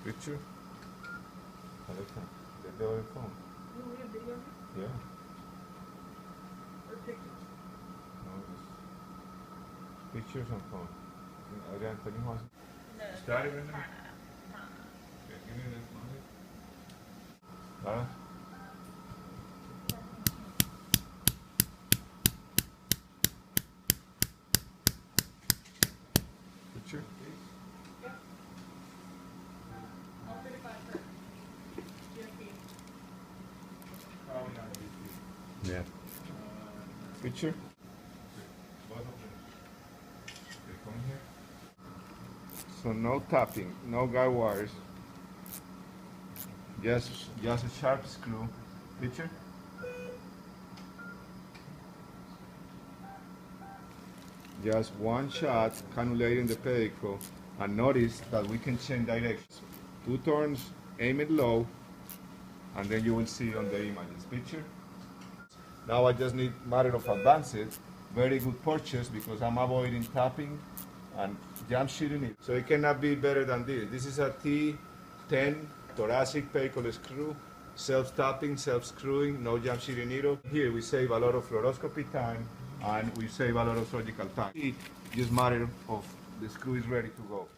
Picture? Alexa, get the other phone. You want me to video you? Yeah. Or pictures? No, just pictures on phone. Adrián, tenemos así. Start it right now. Okay, give me this money. Lara? Picture? Yep. All 35 for GSP. Probably not GSP. Yeah. Picture? Both of them. Okay, come here. So no tapping, no guide wires. Just a sharp screw. Picture? Just one shot cannulating the pedicle, and notice that we can change directions. 2 turns, aim it low, and then you will see on the images. Picture? Now I just need matter of advance it. Very good purchase because I'm avoiding tapping and jump shooting it. So it cannot be better than this. This is a T10 thoracic pedicle screw, self-tapping, self-screwing, no jump shooting needle. Here we save a lot of fluoroscopy time and we save a lot of surgical time. It just matter of the screw is ready to go.